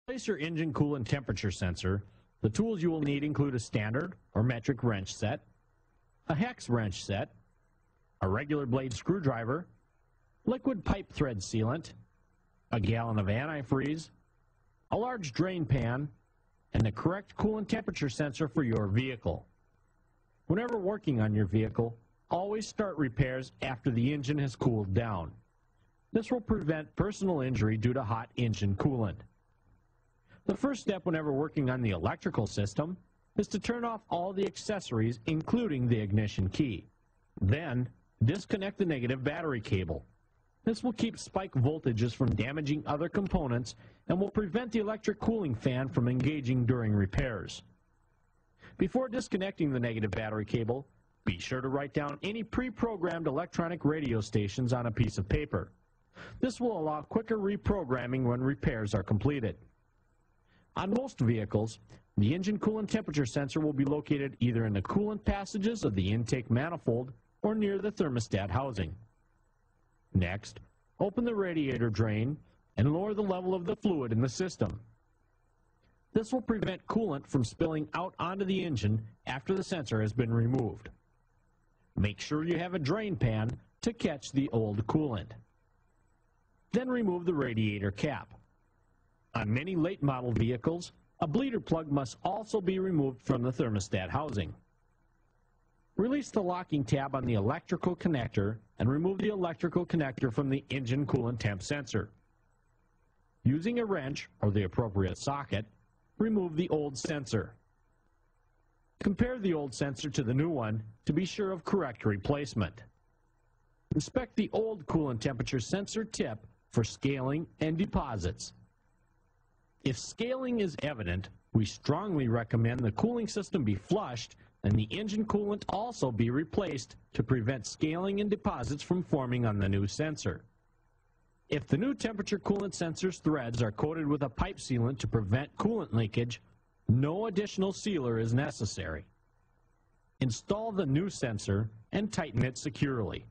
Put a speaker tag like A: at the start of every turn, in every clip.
A: Place your engine coolant temperature sensor. The tools you will need include a standard or metric wrench set, a hex wrench set, a regular blade screwdriver, liquid pipe thread sealant, a gallon of antifreeze, a large drain pan, and the correct coolant temperature sensor for your vehicle. Whenever working on your vehicle, always start repairs after the engine has cooled down. This will prevent personal injury due to hot engine coolant. The first step whenever working on the electrical system is to turn off all the accessories, including the ignition key. Then, disconnect the negative battery cable. This will keep spike voltages from damaging other components and will prevent the electric cooling fan from engaging during repairs. Before disconnecting the negative battery cable, be sure to write down any pre-programmed electronic radio stations on a piece of paper. This will allow quicker reprogramming when repairs are completed. On most vehicles, the engine coolant temperature sensor will be located either in the coolant passages of the intake manifold or near the thermostat housing. Next, open the radiator drain and lower the level of the fluid in the system. This will prevent coolant from spilling out onto the engine after the sensor has been removed. Make sure you have a drain pan to catch the old coolant. Then remove the radiator cap. On many late model vehicles, a bleeder plug must also be removed from the thermostat housing. Release the locking tab on the electrical connector and remove the electrical connector from the engine coolant temp sensor. Using a wrench or the appropriate socket, remove the old sensor. Compare the old sensor to the new one to be sure of correct replacement. Inspect the old coolant temperature sensor tip for scaling and deposits. If scaling is evident, we strongly recommend the cooling system be flushed and the engine coolant also be replaced to prevent scaling and deposits from forming on the new sensor. If the new temperature coolant sensor's threads are coated with a pipe sealant to prevent coolant leakage, no additional sealer is necessary. Install the new sensor and tighten it securely.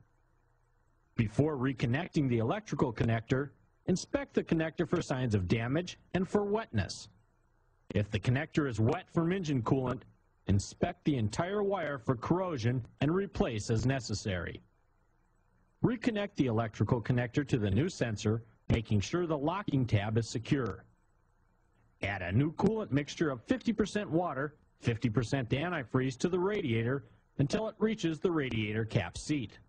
A: Before reconnecting the electrical connector, inspect the connector for signs of damage and for wetness. If the connector is wet from engine coolant, inspect the entire wire for corrosion and replace as necessary. Reconnect the electrical connector to the new sensor, making sure the locking tab is secure. Add a new coolant mixture of 50% water, 50% antifreeze to the radiator until it reaches the radiator cap seat.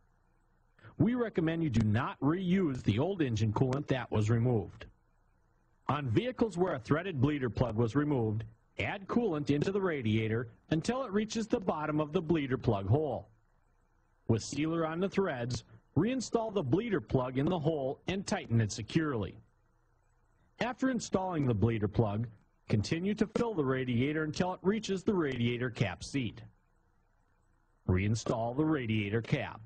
A: We recommend you do not reuse the old engine coolant that was removed. On vehicles where a threaded bleeder plug was removed, add coolant into the radiator until it reaches the bottom of the bleeder plug hole. With sealer on the threads, reinstall the bleeder plug in the hole and tighten it securely. After installing the bleeder plug, continue to fill the radiator until it reaches the radiator cap seat. Reinstall the radiator cap.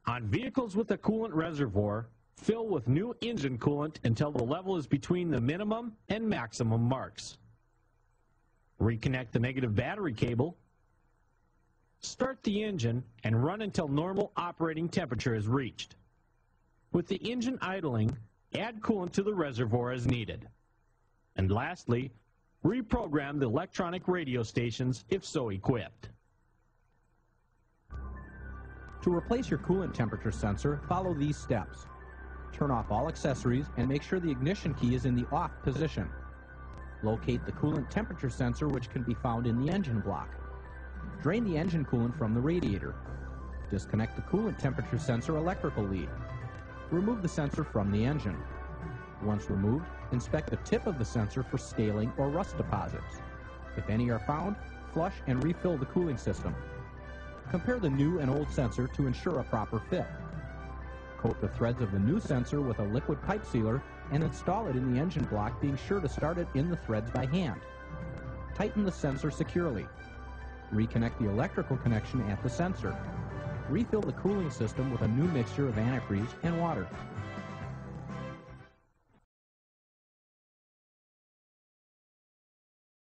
A: On vehicles with a coolant reservoir, fill with new engine coolant until the level is between the minimum and maximum marks. Reconnect the negative battery cable. Start the engine and run until normal operating temperature is reached. With the engine idling, add coolant to the reservoir as needed. And lastly, reprogram the electronic radio stations if so equipped.
B: To replace your coolant temperature sensor, follow these steps. Turn off all accessories and make sure the ignition key is in the off position. Locate the coolant temperature sensor, which can be found in the engine block. Drain the engine coolant from the radiator. Disconnect the coolant temperature sensor electrical lead. Remove the sensor from the engine. Once removed, inspect the tip of the sensor for scaling or rust deposits. If any are found, flush and refill the cooling system. Compare the new and old sensor to ensure a proper fit. Coat the threads of the new sensor with a liquid pipe sealer and install it in the engine block, being sure to start it in the threads by hand. Tighten the sensor securely. Reconnect the electrical connection at the sensor. Refill the cooling system with a new mixture of antifreeze and water.